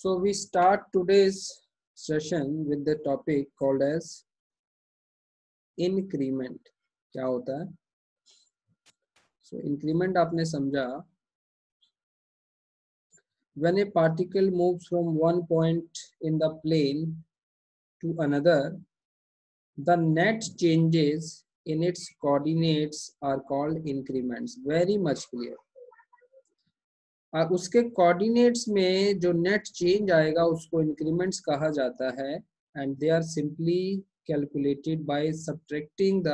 So we start today's session with the topic called as increment. क्या होता है? So increment आपने समझा, when a particle moves from one point in the plane to another, the net changes in its coordinates are called increments. Very much clear. उसके coordinates में जो net change आएगा उसको इंक्रीमेंट्स कहा जाता है, and they are simply calculated by subtracting the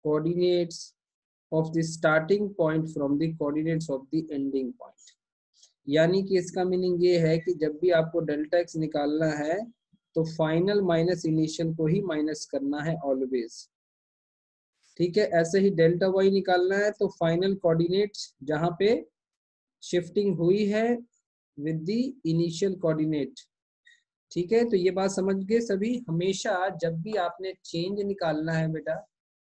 coordinates of the starting point from the coordinates of the ending point. यानी कि इसका मीनिंग ये है कि जब भी आपको डेल्टा एक्स निकालना है तो फाइनल माइनस इनिशियल को ही माइनस करना है ऑलवेज। ठीक है, ऐसे ही डेल्टा वाई निकालना है तो फाइनल कोऑर्डिनेट्स जहां पे शिफ्टिंग हुई है विद द इनिशियल कोऑर्डिनेट। ठीक है, तो ये बात समझ गए सभी। हमेशा जब भी आपने चेंज निकालना है बेटा,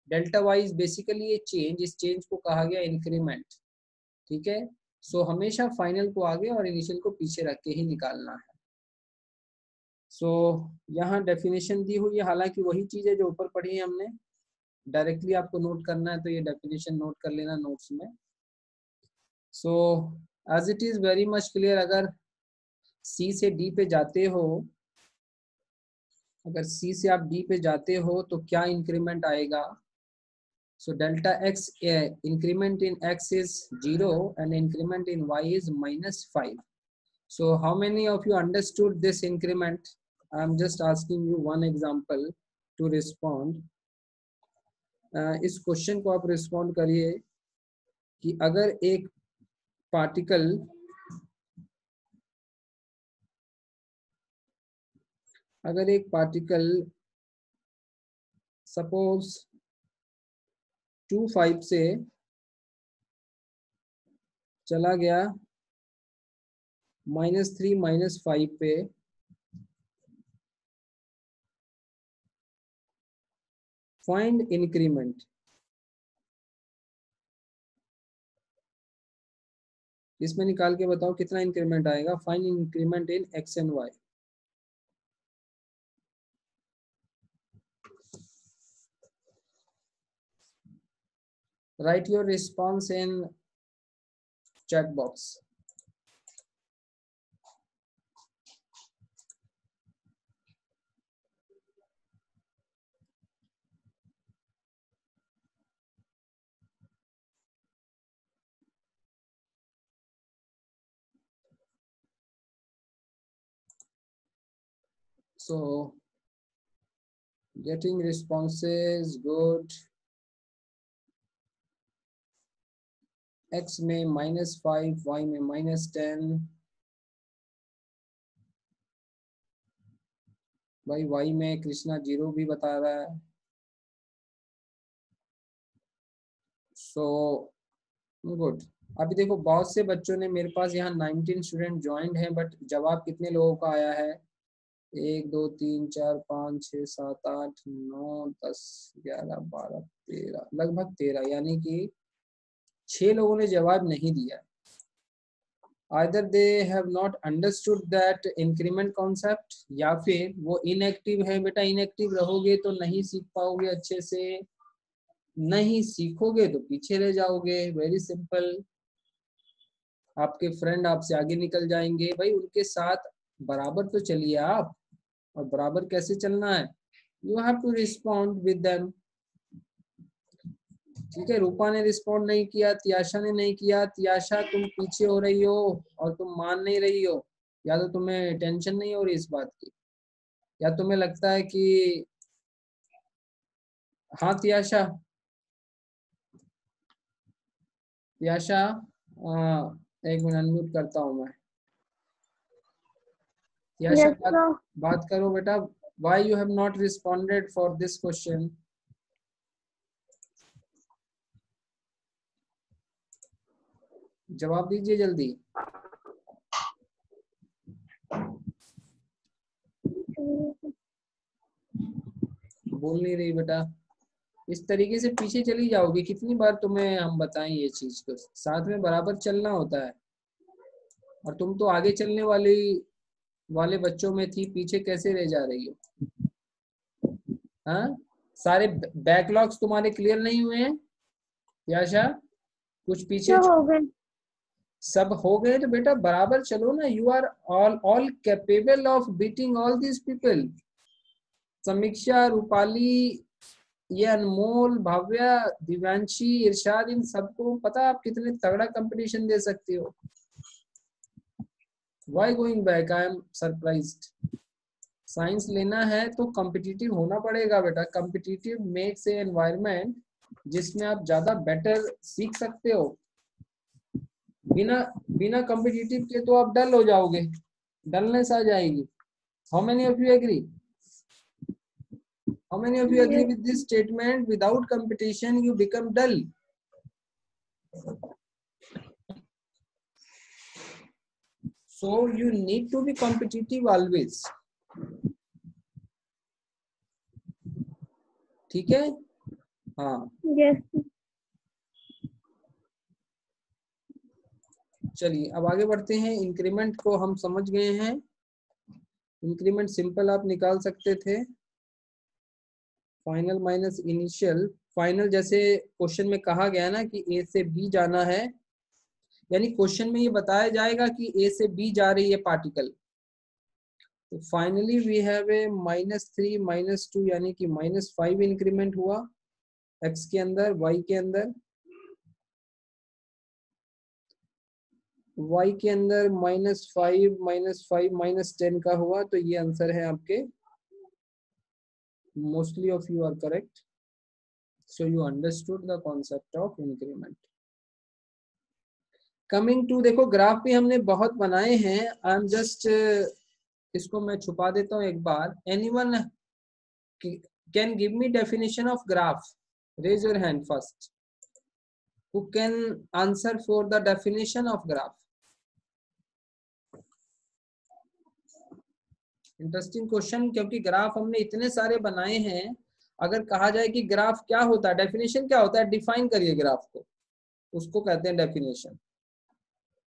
डेल्टा वाइज बेसिकली ये चेंज, इस चेंज को कहा गया इंक्रीमेंट। ठीक है, सो हमेशा फाइनल को आगे और इनिशियल को पीछे रख के ही निकालना है। सो यहाँ डेफिनेशन दी हुई है, हालांकि वही चीज है जो ऊपर पढ़ी है हमने। डायरेक्टली आपको नोट करना है तो ये डेफिनेशन नोट कर लेना नोट्स में। So as it is very much clear. अगर सी से डी पे जाते हो, अगर सी से आप डी पे जाते हो तो क्या इंक्रीमेंट आएगा? So delta x increment in x is 0 and increment in y is -5. So how many of you understood this increment? I am just asking you one example to respond. इस question को आप respond करिए कि अगर एक particle suppose 2,5 से चला गया -3 -5 पे, फाइंड इंक्रीमेंट। इसमें निकाल के बताओ कितना इंक्रीमेंट आएगा। Find increment in x and y. Write your response in chat box. So getting responses good. x में -5, y में -10, भाई y में कृष्णा 0 भी बता रहा है। So good. अभी देखो बहुत से बच्चों ने, मेरे पास यहाँ 19 स्टूडेंट ज्वाइंट हैं, बट जवाब कितने लोगों का आया है? 1 2 3 4 5 6 7 8 9 10 11 12 13, लगभग 13, यानी कि 6 लोगों ने जवाब नहीं दिया। Either they have not understood that increment concept, या फिर वो इनएक्टिव है। बेटा इनएक्टिव रहोगे तो नहीं सीख पाओगे अच्छे से, नहीं सीखोगे तो पीछे रह जाओगे। Very simple. आपके फ्रेंड आपसे आगे निकल जाएंगे, भाई उनके साथ बराबर तो चलिए आप। और बराबर कैसे चलना है? You have to respond with them. ठीक है, रूपा ने रिस्पॉन्ड नहीं किया, तियाशा ने नहीं किया। तियाशा तुम पीछे हो रही हो और तुम मान नहीं रही हो, या तो तुम्हें टेंशन नहीं हो रही इस बात की, या तुम्हें लगता है कि हाँ तियाशा, तियाशा एक मिनट अनम्यूट करता हूँ मैं। तियाशा yes, बात करो बेटा। Why you have not responded for this question? जवाब दीजिए जल्दी। बोल नहीं रही बेटा। इस तरीके से पीछे चली जाओगी। कितनी बार तुम्हें हम बताएं ये चीज को? साथ में बराबर चलना होता है। और तुम तो आगे चलने वाली वाले बच्चों में थी, पीछे कैसे रह जा रही हो? हाँ, सारे बैकलॉग्स तुम्हारे क्लियर नहीं हुए हैं याशा? कुछ पीछे हो गए। सब हो गए तो बेटा बराबर चलो ना। You are all capable of beating all these people. Samiksha, Rupali, ये अनमोल, भाव्या, दिव्यांशी, इरशाद, इन सबको पता आप कितने तगड़ा कंपटीशन दे सकते हो। Why going back? I am surprised. Science लेना है तो कॉम्पिटिटिव होना पड़ेगा बेटा। कॉम्पिटिटिव मेक्स ए एनवायरनमेंट जिसमें आप ज्यादा बेटर सीख सकते हो। बिना बिना कॉम्पिटिटिव के तो आप डल हो जाओगे, डलनेस आ जाएगी। How many of you agree? How many of you agree with this statement? Without competition you become dull. So you need to be competitive always. ठीक है? हाँ, यस। चलिए अब आगे बढ़ते हैं। इंक्रीमेंट को हम समझ गए हैं। इंक्रीमेंट सिंपल आप निकाल सकते थे, फाइनल माइनस इनिशियल। फाइनल जैसे क्वेश्चन में कहा गया ना कि ए से बी जाना है, यानी क्वेश्चन में ये बताया जाएगा कि ए से बी जा रही है पार्टिकल, तो फाइनली वी हैव ए -3 -2 यानी कि -5 इंक्रीमेंट हुआ एक्स के अंदर, वाई के अंदर। y के अंदर -5 -5 -10 का हुआ, तो ये आंसर है आपके। Mostly of you are correct, so you understood the concept of increment. Coming to, देखो ग्राफ भी हमने बहुत बनाए हैं। आई एम जस्ट, इसको मैं छुपा देता हूँ एक बार। Anyone can give me definition of graph? Raise your hand first, who can answer for the definition of graph? Interesting question, क्योंकि ग्राफ हमने इतने सारे बनाए हैं। अगर कहा जाए कि ग्राफ क्या होता है, डेफिनेशन क्या होता है, डिफाइन करिए ग्राफ को, उसको कहते हैं डेफिनेशन।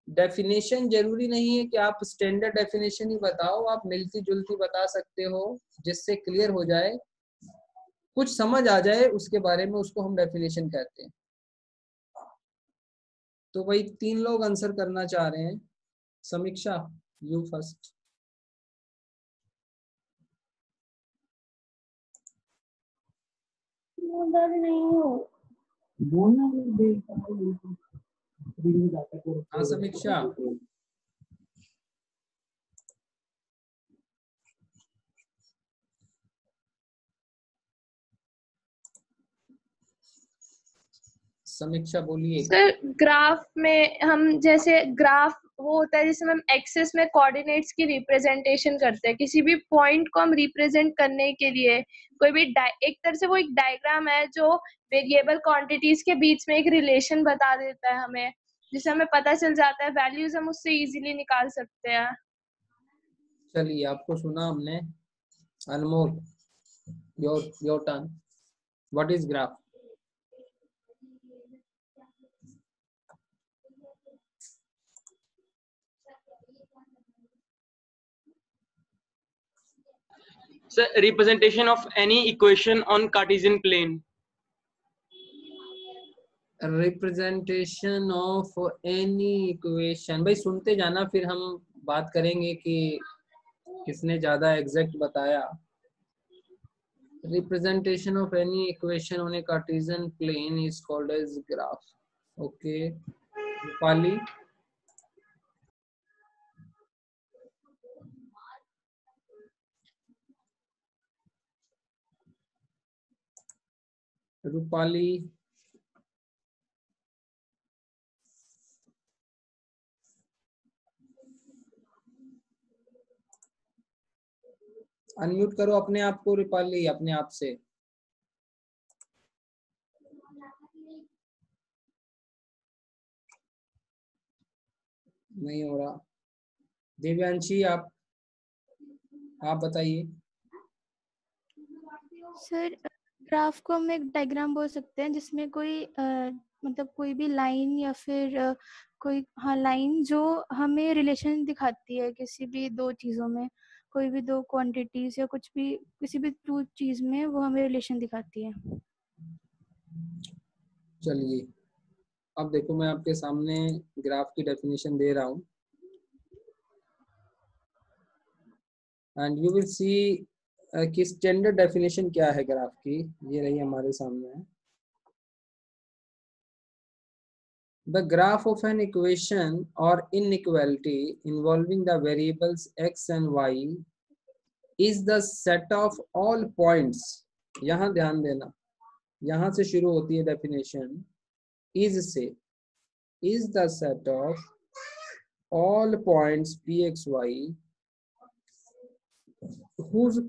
डेफिनेशन जरूरी नहीं है कि आप स्टैंडर्ड डेफिनेशन ही बताओ, आप मिलती जुलती बता सकते हो जिससे क्लियर हो जाए, कुछ समझ आ जाए उसके बारे में, उसको हम डेफिनेशन कहते हैं। तो भाई 3 लोग आंसर करना चाह रहे हैं। समीक्षा, यू फर्स्ट। नहीं हो हाँ समीक्षा, समीक्षा बोलिए। सर, ग्राफ में हम जैसे ग्राफ वो होता है जिसमें हम एक्सेस में कोऑर्डिनेट्स की रिप्रेजेंटेशन करते हैं। किसी भी पॉइंट को हम रिप्रेजेंट करने के लिए कोई भी एक तरह से वो एक डायग्राम है जो वेरिएबल क्वांटिटीज के बीच में एक रिलेशन बता देता है हमें, जिससे हमें पता चल जाता है, वैल्यूज हम उससे इजीली निकाल सकते हैं। चलिए आपको सुना हमने। Anmol, your turn. What is graph? So, representation of any equation on Cartesian plane. Representation of any equation. भाई सुनते जाना, फिर हम बात करेंगे कि किसने ज्यादा एग्जैक्ट बताया। Representation of any equation on a Cartesian plane is called as graph. Okay, Rupali. Rupali, unmute करो अपने आप को रूपाली, अपने आप से। नहीं हो रहा। दिव्यांशी, आप बताइए। सर, ग्राफ को हम एक डायग्राम बोल सकते हैं जिसमें कोई मतलब कोई भी लाइन या फिर कोई हाँ लाइन जो हमें रिलेशन दिखाती है किसी भी दो चीज़ों में, कोई भी दो क्वांटिटीज या कुछ भी किसी भी टू चीज़ में वो हमें रिलेशन दिखाती है। चलिए अब देखो मैं आपके सामने ग्राफ की डेफिनेशन दे रहा हूँ एंड यू विल सी कि स्टैंडर्ड डेफिनेशन क्या है ग्राफ की, ये रही हमारे सामने। The graph of an equation or inequality involving the variables x and y is the set of all points, यहाँ ध्यान देना, यहाँ से शुरू होती है डेफिनेशन, is से, is the set of all points pxy whose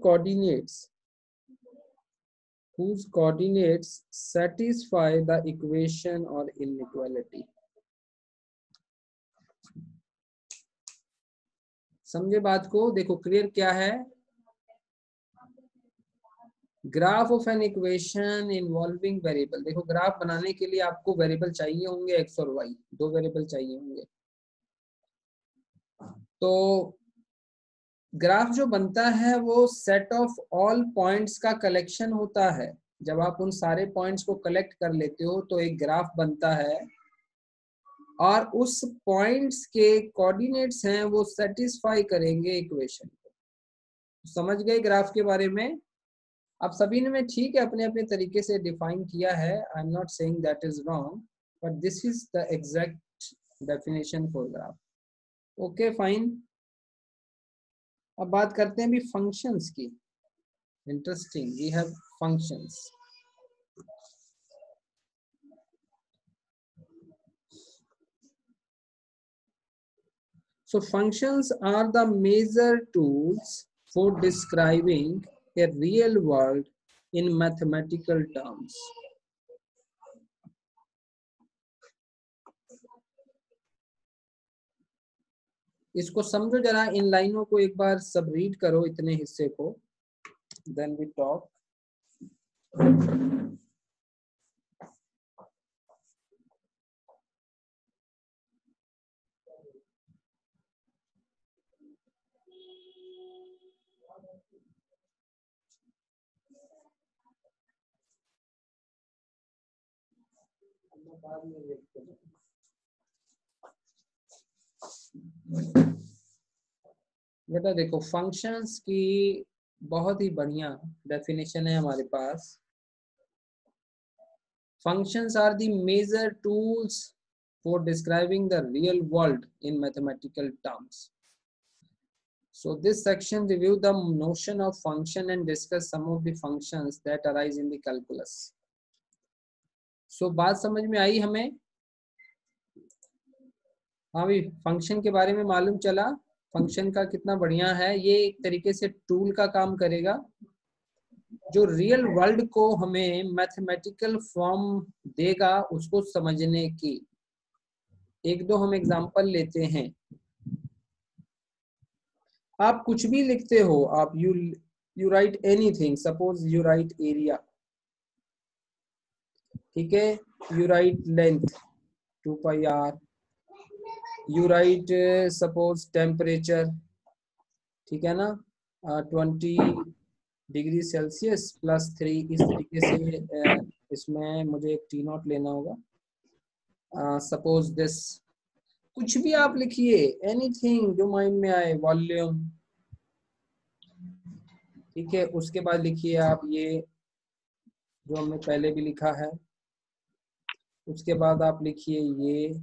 coordinates satisfy the equation or inequality। समझे बात को? देखो क्लियर क्या है? Graph of an equation involving variable, देखो ग्राफ बनाने के लिए आपको वेरिएबल चाहिए होंगे एक्स और वाई, दो वेरिएबल चाहिए होंगे। तो ग्राफ जो बनता है वो सेट ऑफ ऑल पॉइंट्स का कलेक्शन होता है। जब आप उन सारे पॉइंट्स को कलेक्ट कर लेते हो तो एक ग्राफ बनता है और उस पॉइंट्स के कोऑर्डिनेट्स हैं वो सेटिस्फाई करेंगे इक्वेशन को। समझ गए ग्राफ के बारे में? अब सभी ने ठीक है अपने अपने तरीके से डिफाइन किया है, I am not saying that is wrong, but this is the exact definition for graph. Okay fine. अब बात करते हैं भी फंक्शंस की। Interesting, we have functions. So functions are the major tools for describing a real world in mathematical terms. इसको समझो जरा, इन लाइनों को एक बार सब रीड करो, इतने हिस्से को, then we talk. बेटा देखो फंक्शंस की बहुत ही बढ़िया डेफिनेशन है हमारे पास। Functions are the major tools for describing the real world in mathematical terms. So this section review the notion of function and discuss some of the functions that arise in the calculus. So बात समझ में आई हमें? हाँ भी function के बारे में मालूम चला, फंक्शन का कितना बढ़िया है, ये एक तरीके से टूल का काम करेगा जो रियल वर्ल्ड को हमें मैथमेटिकल फॉर्म देगा उसको समझने की। एक दो हम एग्जांपल लेते हैं। आप कुछ भी लिखते हो, आप you write anything, suppose you write area, ठीक है, you write length 2 pi r, you write suppose temperature, ठीक है ना, 20 डिग्री सेल्सियस +3, इस तरीके से इसमें मुझे एक टी नॉट लेना होगा। सपोज दिस, कुछ भी आप लिखिए, एनीथिंग जो माइंड में आए, वॉल्यूम, ठीक है। उसके बाद लिखिए आप ये जो हमने पहले भी लिखा है, उसके बाद आप लिखिए ये,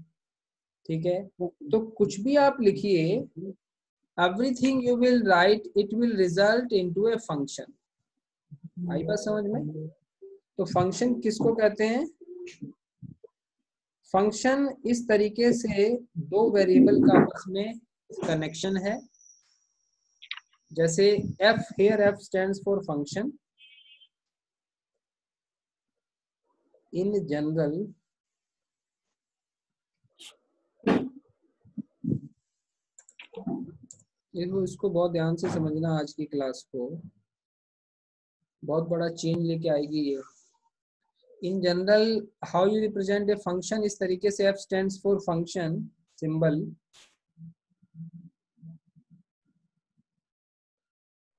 ठीक है। तो कुछ भी आप लिखिए, everything you will write, it will result into a function. आई बात समझ में? तो फंक्शन किसको कहते हैं? फंक्शन इस तरीके से दो वेरिएबल का आपस में कनेक्शन है। जैसे f, here f stands for function. In general, इसको बहुत ध्यान से समझना, आज की क्लास को बहुत बड़ा चेंज लेके आएगी ये। In general how you represent a function, इस तरीके से f stands for function symbol,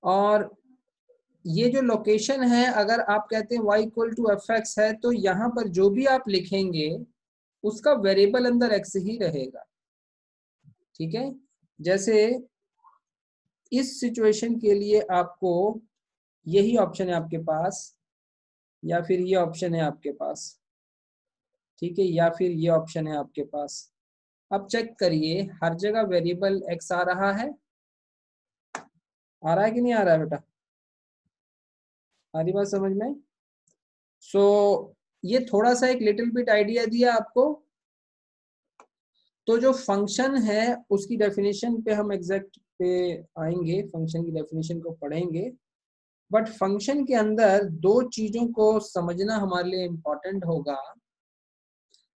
और ये जो लोकेशन है, अगर आप कहते हैं y equal to f x है, तो यहाँ पर जो भी आप लिखेंगे उसका वेरिएबल अंदर x ही रहेगा, ठीक है। जैसे इस सिचुएशन के लिए आपको यही ऑप्शन है आपके पास, या फिर ये ऑप्शन है आपके पास, ठीक है, या फिर ये ऑप्शन है आपके पास। अब चेक करिए हर जगह वेरिएबल x आ रहा है कि नहीं आ रहा है बेटा, सारी बात समझ में। सो ये थोड़ा सा एक लिटिल बिट आइडिया दिया आपको। तो जो फंक्शन है उसकी डेफिनेशन पे हम एग्जैक्ट पे आएंगे, फंक्शन की डेफिनेशन को पढ़ेंगे, बट फंक्शन के अंदर दो चीजों को समझना हमारे लिए इम्पोर्टेंट होगा।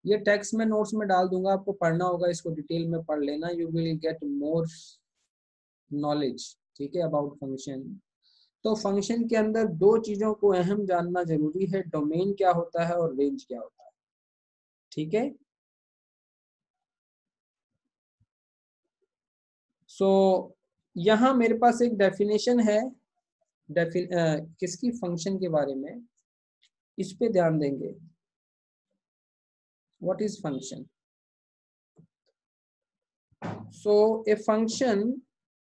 ये टेक्स्ट में नोट्स में डाल दूंगा, आपको पढ़ना होगा, इसको डिटेल में पढ़ लेना, you will get more knowledge, ठीक है, अबाउट फंक्शन। तो फंक्शन के अंदर दो चीजों को अहम जानना जरूरी है, डोमेन क्या होता है और रेंज क्या होता है, ठीक है। सो यहाँ मेरे पास एक डेफिनेशन है, किसकी, फंक्शन के बारे में, इस पे ध्यान देंगे। What is function? So A function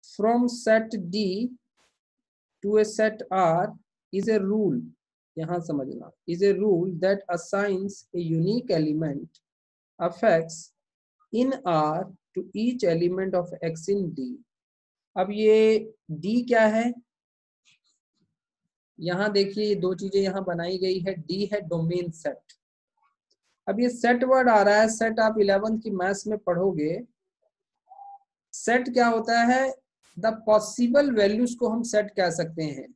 from set D to a set R is a rule, यहाँ समझना, is a rule that assigns a unique element of x in R to each element of x in D। अब ये D क्या है, यहाँ देखिए ये दो चीजें यहाँ बनाई गई है। D है डोमेन सेट। अब ये सेट वर्ड आ रहा है, सेट आप 11th की मैथ्स में पढ़ोगे। सेट क्या होता है, द पॉसिबल वैल्यूज को हम सेट कह सकते हैं,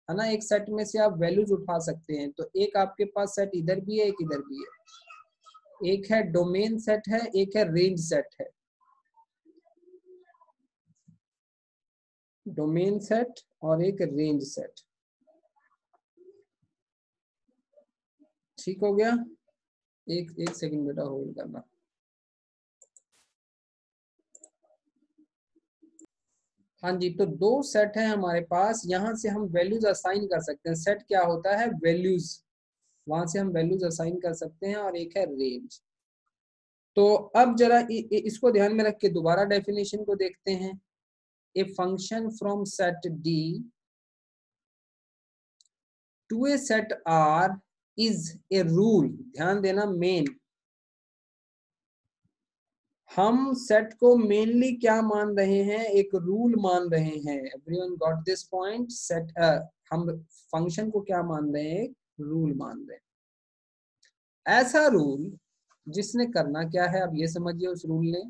है ना। एक सेट में से आप वैल्यूज उठा सकते हैं, तो एक आपके पास सेट इधर भी है, एक इधर भी है। एक है डोमेन सेट है, एक है रेंज सेट है। डोमेन सेट और एक रेंज सेट, ठीक हो गया। एक सेकंड बेटा होल्ड करना। हाँ जी, तो दो सेट है हमारे पास, यहाँ से हम वैल्यूज असाइन कर सकते हैं। सेट क्या होता है, वैल्यूज, वहां से हम वैल्यूज असाइन कर सकते हैं, और एक है रेंज। तो अब जरा इसको ध्यान में रख के दोबारा डेफिनेशन को देखते हैं। A function from set D to a set R is a rule, ध्यान देना, मेन। हम सेट को मेनली क्या मान रहे हैं, एक रूल मान रहे हैं। Everyone got this point? Set हम फंक्शन को क्या मान रहे हैं, रूल मान रहे हैं। ऐसा रूल जिसने करना क्या है, अब ये समझिए उस रूल ने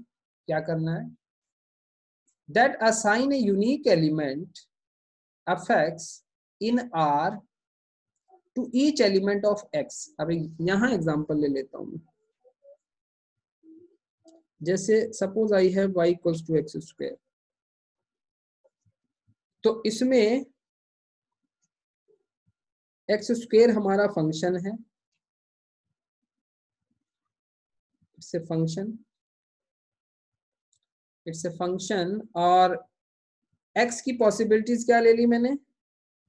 क्या करना है, that assign a unique element of x in R to each element of x। अब यहाँ एग्जांपल ले लेता हूँ, जैसे सपोज आई है y equals to x square, तो इसमें एक्स स्क्वायर हमारा फंक्शन है, इट्स ए फंक्शन, और x की पॉसिबिलिटीज क्या ले ली मैंने,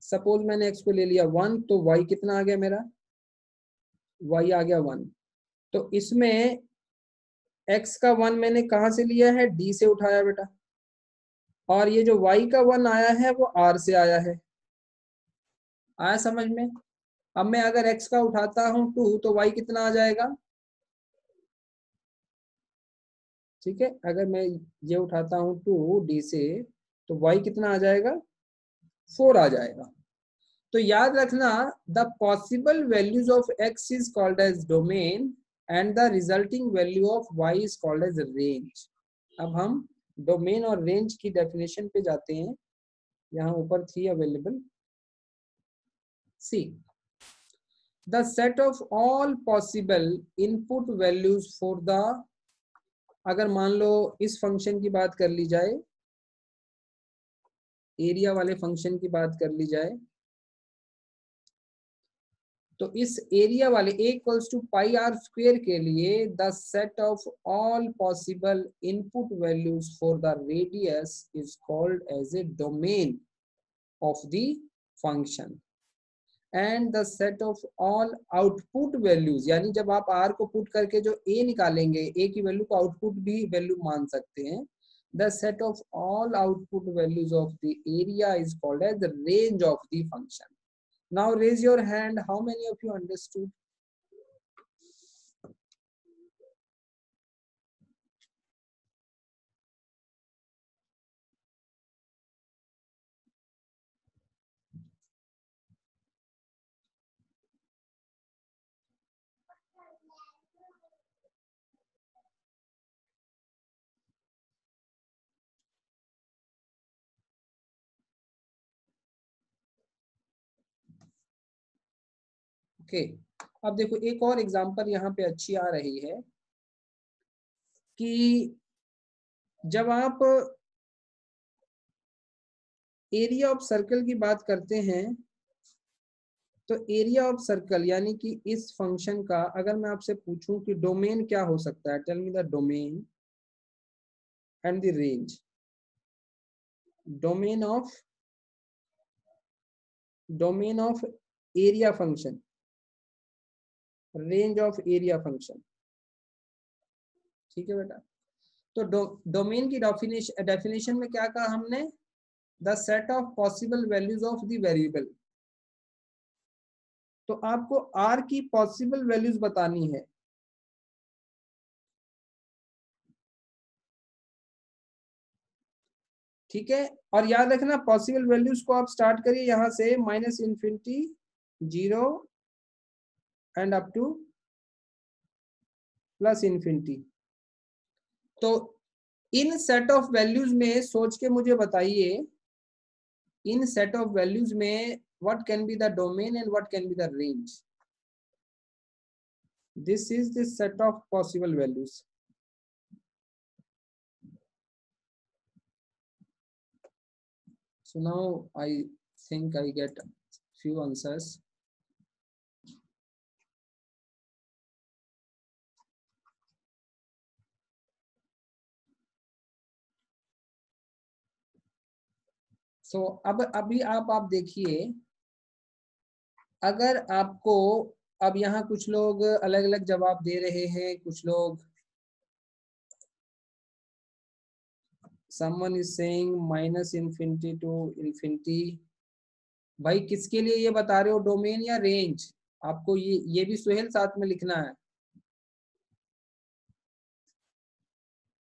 सपोज मैंने x को ले लिया 1, तो y कितना आ गया मेरा, y आ गया 1। तो इसमें x का 1 मैंने कहाँ से लिया है, D से उठाया बेटा, और ये जो y का 1 आया है वो R से आया है। आया समझ में? अब मैं अगर x का उठाता हूँ 2, तो y कितना आ जाएगा, ठीक है। अगर मैं ये उठाता हूँ 2 D से, तो y कितना आ जाएगा, 4 आ जाएगा। तो याद रखना, the possible values of x is called as domain and the resulting value of y is called as range. अब हम डोमेन और रेंज की डेफिनेशन पे जाते हैं, यहाँ ऊपर थी available. See the set of all possible input values for the, अगर मान लो इस फंक्शन की बात कर ली जाए, एरिया वाले फंक्शन की बात कर ली जाए, तो इस एरिया वाले a equals to pi r square के लिए the set of all possible input values for the radius is called as a domain of the function and the set of all output values, यानी जब आप r को put करके जो a निकालेंगे, a की वैल्यू को आउटपुट भी वैल्यू मान सकते हैं, the set of all output values of the area is called as the range of the function. Now raise your hand. How many of you understood? Okay, अब देखो एक और एग्जांपल यहाँ पे अच्छी आ रही है कि जब आप एरिया ऑफ सर्कल की बात करते हैं तो एरिया ऑफ सर्कल यानी कि इस फंक्शन का अगर मैं आपसे पूछूं कि डोमेन क्या हो सकता है, tell me the domain and the range. Domain of area function, range of area function. ठीक है बेटा, तो डोमेन की डेफिनेशन में क्या कहा हमने, the set of possible values of the variable. तो आपको r की पॉसिबल वैल्यूज बतानी है. ठीक है, और याद रखना पॉसिबल वैल्यूज को आप स्टार्ट करिए यहां से -∞, 0 एंड अप टू +∞. तो इन सेट ऑफ वैल्यूज में सोच के मुझे बताइए, इन सेट ऑफ वैल्यूज में what can be the domain and what can be the range. This is the set of possible values. So now I think I get few answers. So अब अभी आप देखिए, अगर आपको अब यहाँ कुछ लोग अलग अलग जवाब दे रहे हैं, कुछ लोग someone is saying -∞ to ∞. भाई किसके लिए ये बता रहे हो, डोमेन या रेंज? आपको ये भी सुहेल साथ में लिखना है.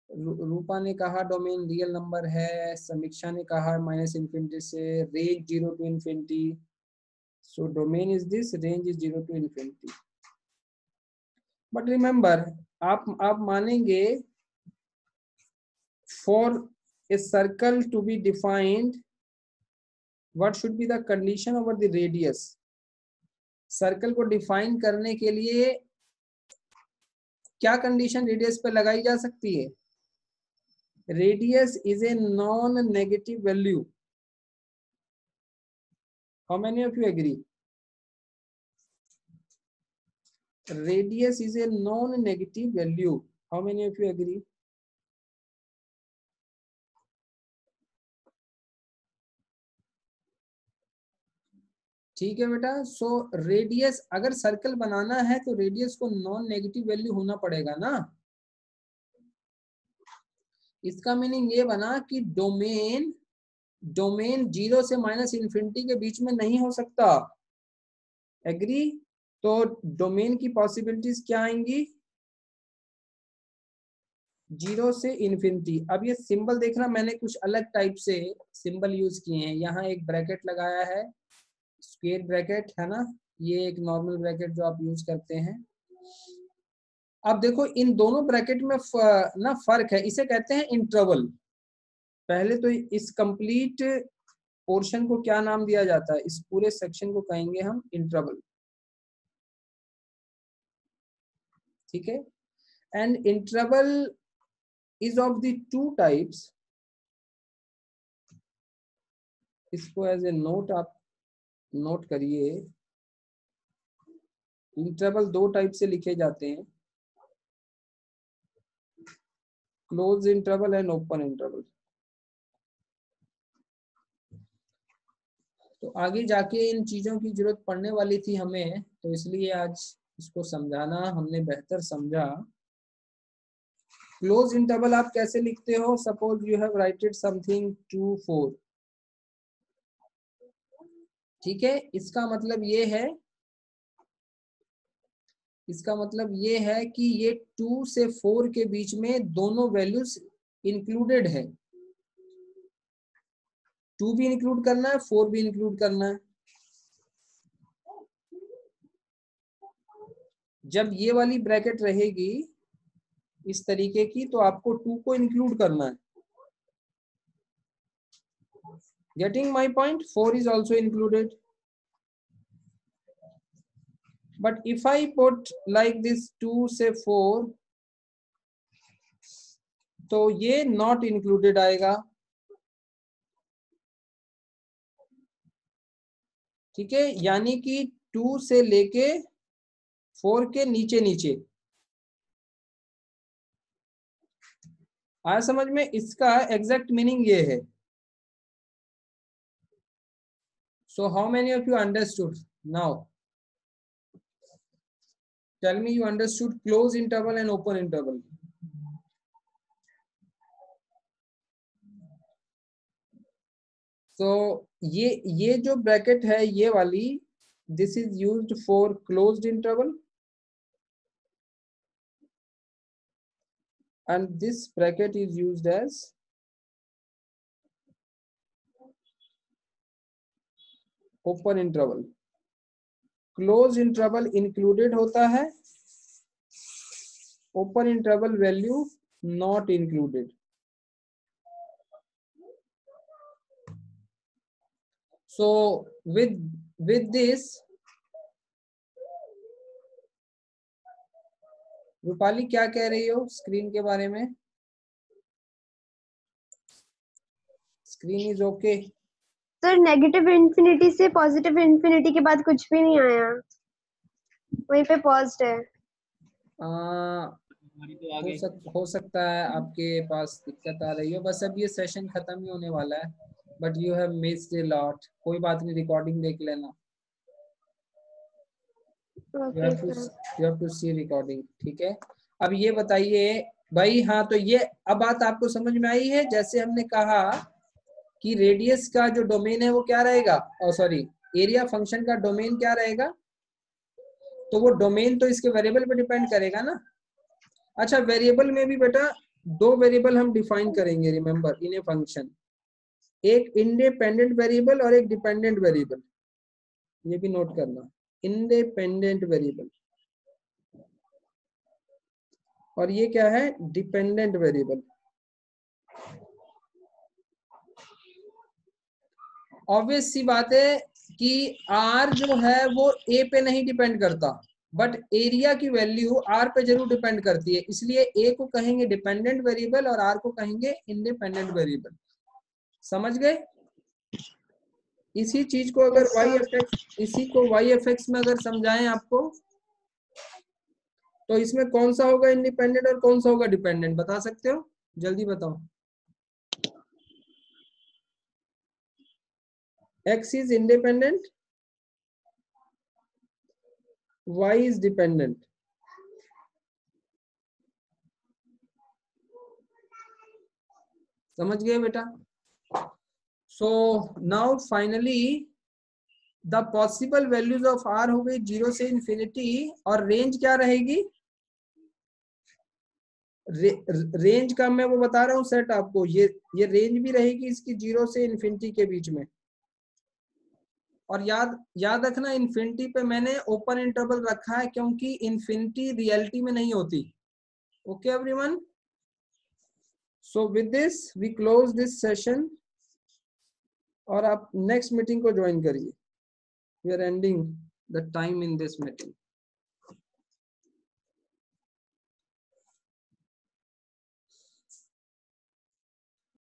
रूपा ने कहा डोमेन रियल नंबर है, समीक्षा ने कहा -∞ से range 0 to ∞. So domain is this, range is 0 to ∞. But remember, आप मानेंगे for a circle to be defined, what should be the condition over the radius? Circle को डिफाइन करने के लिए क्या कंडीशन रेडियस पे लगाई जा सकती है? Radius is a non negative value. How many of you agree? Radius is a non-negative value. How many of you agree? ठीक है बेटा. सो रेडियस, अगर सर्कल बनाना है तो रेडियस को नॉन नेगेटिव वैल्यू होना पड़ेगा ना. इसका मीनिंग ये बना कि डोमेन 0 से -∞ के बीच में नहीं हो सकता. एग्री? तो डोमेन की पॉसिबिलिटीज क्या आएंगी? 0 से ∞. अब ये सिंबल देखना, मैंने कुछ अलग टाइप से सिंबल यूज किए हैं. यहाँ एक ब्रैकेट लगाया है, स्क्वायर ब्रैकेट है ना, ये एक नॉर्मल ब्रैकेट जो आप यूज करते हैं. अब देखो इन दोनों ब्रैकेट में ना फर्क है, इसे कहते हैं इंटरवल. पहले तो इस कंप्लीट पोर्शन को क्या नाम दिया जाता है? इस पूरे सेक्शन को कहेंगे हम इंटरवल. ठीक है, and interval is of the two types. इसको एज ए नोट आप नोट करिए. इंटरवल दो टाइप से लिखे जाते हैं, close interval and open interval. तो आगे जाके इन चीजों की जरूरत पड़ने वाली थी हमें, तो इसलिए आज इसको समझाना हमने बेहतर समझा। क्लोज इंटरवल आप कैसे लिखते हो? Suppose you have righted something 2 4, ठीक है। इसका मतलब ये है कि ये 2 से 4 के बीच में दोनों वैल्यूज इंक्लूडेड है। 2 भी इंक्लूड करना है, 4 भी इंक्लूड करना है। जब ये वाली ब्रैकेट रहेगी इस तरीके की, तो आपको 2 को इंक्लूड करना है। Getting my point? 4 is also included. But if I put like this 2 से 4, तो ये not included आएगा, ठीक है। यानी कि 2 से लेके 4 के नीचे नीचे आया समझ में? इसका एग्जैक्ट मीनिंग ये है। So how many of you understood now? Tell me you understood close interval and open interval. So ये जो ब्रैकेट है ये वाली, this is used for closed interval, and this bracket is used as open interval. Close interval included होता है, open interval value not included. So with this, Rupali क्या कह रही हो स्क्रीन के बारे में? Screen is okay? Sir negative infinity से पॉजिटिव इन्फिनिटी के बाद कुछ भी नहीं आया, वहीं पे पॉज्ड है। हो सकता है आपके पास दिक्कत आ रही हो। बस अब ये सेशन खत्म ही होने वाला है, but you have missed a lot. कोई बात नहीं, रिकॉर्डिंग देख लेना। You have to see recording, ठीक है। अब ये बताइए भाई, हाँ तो ये अब बात आपको समझ में आई है? जैसे हमने कहा कि रेडियस का जो डोमेन है वो क्या रहेगा, और सॉरी एरिया फंक्शन का डोमेन क्या रहेगा, तो वो डोमेन तो इसके वेरिएबल पे डिपेंड करेगा ना। अच्छा, वेरिएबल में भी बेटा 2 वेरिएबल हम डिफाइन करेंगे, रिमेंबर, इन ए फंक्शन। एक इंडिपेंडेंट वेरिएबल और एक डिपेंडेंट वेरिएबल, ये भी नोट करना। इंडिपेंडेंट वेरिएबल और ये क्या है, डिपेंडेंट वेरिएबल। ऑब्वियस सी बात है कि आर जो है वो ए पे नहीं डिपेंड करता, बट एरिया की वैल्यू आर पे जरूर डिपेंड करती है। इसलिए ए को कहेंगे डिपेंडेंट वेरिएबल और आर को कहेंगे इंडिपेंडेंट वेरिएबल। समझ गए? इसी चीज को अगर वाई एफ एक्स में अगर समझाएं आपको, तो इसमें कौन सा होगा इंडिपेंडेंट और कौन सा होगा डिपेंडेंट, बता सकते हो? जल्दी बताओ। X is independent, Y is dependent. समझ गए बेटा? So now finally the possible values of R हो गई 0 से इंफिनिटी, और रेंज क्या रहेगी? रेंज का मैं वो बता रहा हूँ सेट आपको, ये रेंज भी रहेगी इसकी 0 से इंफिनिटी के बीच में। और याद रखना, इन्फिनिटी पे मैंने ओपन इंटरवल रखा है क्योंकि इन्फिनिटी रियलिटी में नहीं होती। Okay everyone, so with this we close this session, और आप नेक्स्ट मीटिंग को ज्वाइन करिए। We are ending the time in this meeting.